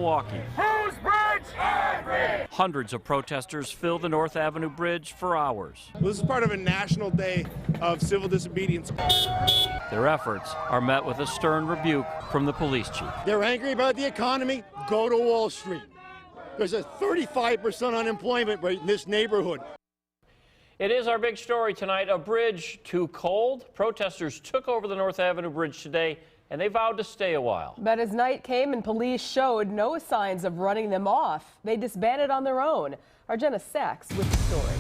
Milwaukee. Whose bridge? Every! Hundreds of protesters filled the North Avenue Bridge for hours. This is part of a national day of civil disobedience. Their efforts are met with a stern rebuke from the police chief. They're angry about the economy. Go to Wall Street. There's a 35% unemployment rate in this neighborhood. It is our big story tonight. A bridge too cold. Protesters took over the North Avenue Bridge today, and they vowed to stay a while. But as night came and police showed no signs of running them off, they disbanded on their own. Our Jenna Sachs with the story.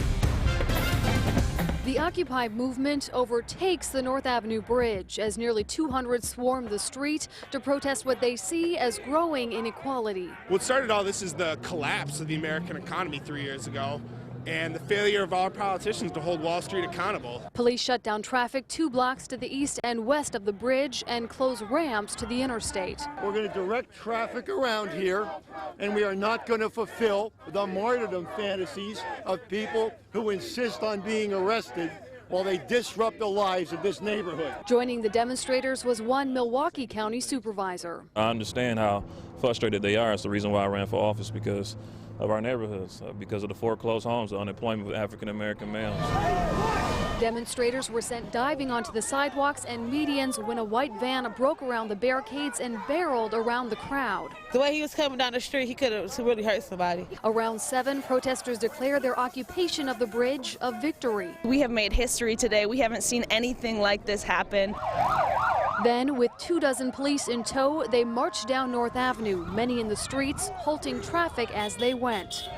The Occupy movement overtakes the North Avenue Bridge as nearly 200 swarm the street to protest what they see as growing inequality. What started all this is the collapse of the American economy 3 years ago, and the failure of our politicians to hold Wall Street accountable. Police shut down traffic 2 blocks to the east and west of the bridge and close ramps to the interstate. We're going to direct traffic around here, and we are not going to fulfill the martyrdom fantasies of people who insist on being arrested while they disrupt the lives of this neighborhood. Joining the demonstrators was one Milwaukee County supervisor. I understand how frustrated they are. It's the reason why I ran for office, because of our neighborhoods, because of the foreclosed homes, the unemployment of African-American males. Demonstrators were sent diving onto the sidewalks and medians when a white van broke around the barricades and barreled around the crowd. The way he was coming down the street, he could have really hurt somebody. Around 7, protesters declare their occupation of the bridge a victory. We have made history today. We haven't seen anything like this happen. Then, with 24 police in tow, they marched down North Avenue, many in the streets, halting traffic as they went.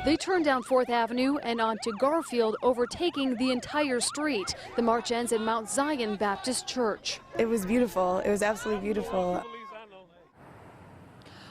They turned down 4th Avenue and onto Garfield, overtaking the entire street. The march ends at Mount Zion Baptist Church. It was beautiful. It was absolutely beautiful.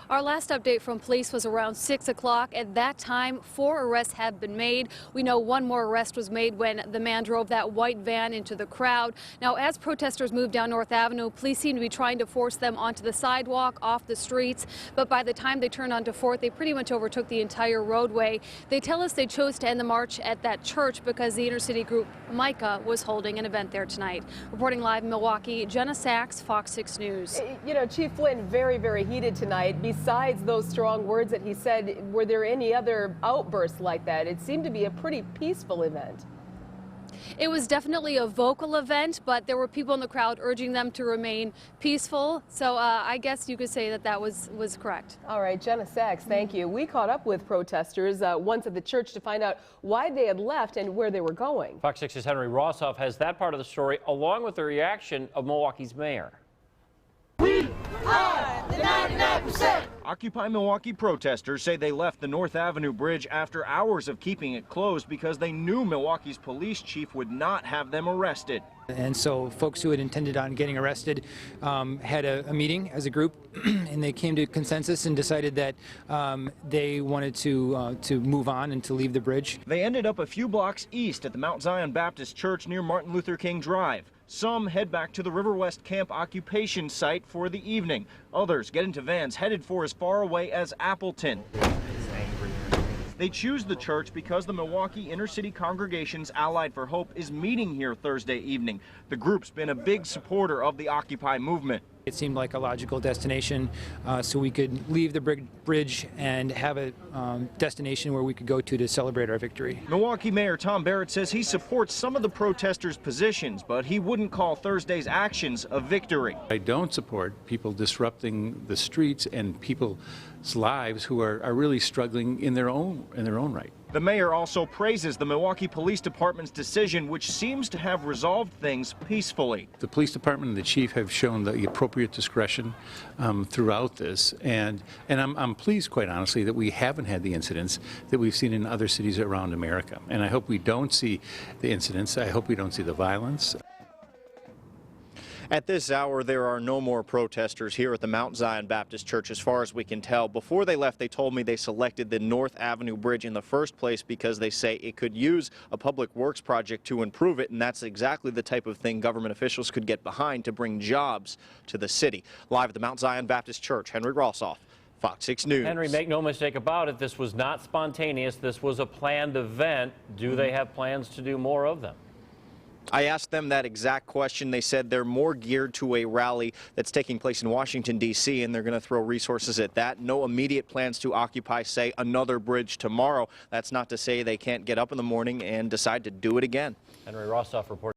Our last update from police was around 6 o'clock. At that time, 4 arrests have been made. We know 1 more arrest was made when the man drove that white van into the crowd. Now, as protesters moved down North Avenue, police seem to be trying to force them onto the sidewalk, off the streets. But by the time they turned onto 4th, they pretty much overtook the entire roadway. They tell us they chose to end the march at that church because the inner-city group Micah was holding an event there tonight. Reporting live in Milwaukee, Jenna Sachs, Fox 6 News. You know, Chief Flynn, very, very heated tonight. Besides those strong words that he said, were there any other outbursts like that? It seemed to be a pretty peaceful event. It was definitely a vocal event, but there were people in the crowd urging them to remain peaceful. So I guess you could say that that was correct. All right, Jenna Sachs, thank you. We caught up with protesters once at the church to find out why they had left and where they were going. Fox 6's Henry Rossoff has that part of the story, along with the reaction of Milwaukee's mayor. We are the 99%! Occupy Milwaukee protesters say they left the North Avenue Bridge after hours of keeping it closed because they knew Milwaukee's police chief would not have them arrested. And so folks who had intended on getting arrested had a meeting as a group, and they came to consensus and decided that they wanted to move on and to leave the bridge. They ended up a few blocks east at the Mount Zion Baptist Church near Martin Luther King Drive. Some head back to the River West Camp occupation site for the evening. Others get into vans headed for as far away as Appleton. They choose the church because the Milwaukee Inner-City Congregation's Allied for Hope is meeting here Thursday evening. The group's been a big supporter of the Occupy movement. It seemed like a logical destination so we could leave the bridge and have a destination where we could go to celebrate our victory. Milwaukee Mayor Tom Barrett says he supports some of the protesters' positions, but he wouldn't call Thursday's actions a victory. I don't support people disrupting the streets and people's lives who are really struggling in their own right. The mayor also praises the Milwaukee Police Department's decision, which seems to have resolved things peacefully. The police department and the chief have shown the appropriate discretion throughout this, and I'm pleased, quite honestly, that we haven't had the incidents that we've seen in other cities around America. And I hope we don't see the incidents. I hope we don't see the violence. At this hour, there are no more protesters here at the Mount Zion Baptist Church, as far as we can tell. Before they left, they told me they selected the North Avenue Bridge in the first place because they say it could use a public works project to improve it, and that's exactly the type of thing government officials could get behind to bring jobs to the city. Live at the Mount Zion Baptist Church, Henry Rossoff, Fox 6 News. Henry, make no mistake about it, this was not spontaneous. This was a planned event. Do they have plans to do more of them? I asked them that exact question. They said they're more geared to a rally that's taking place in Washington, D.C., and they're going to throw resources at that. No immediate plans to occupy, say, another bridge tomorrow. That's not to say they can't get up in the morning and decide to do it again. Henry Rossoff reporting.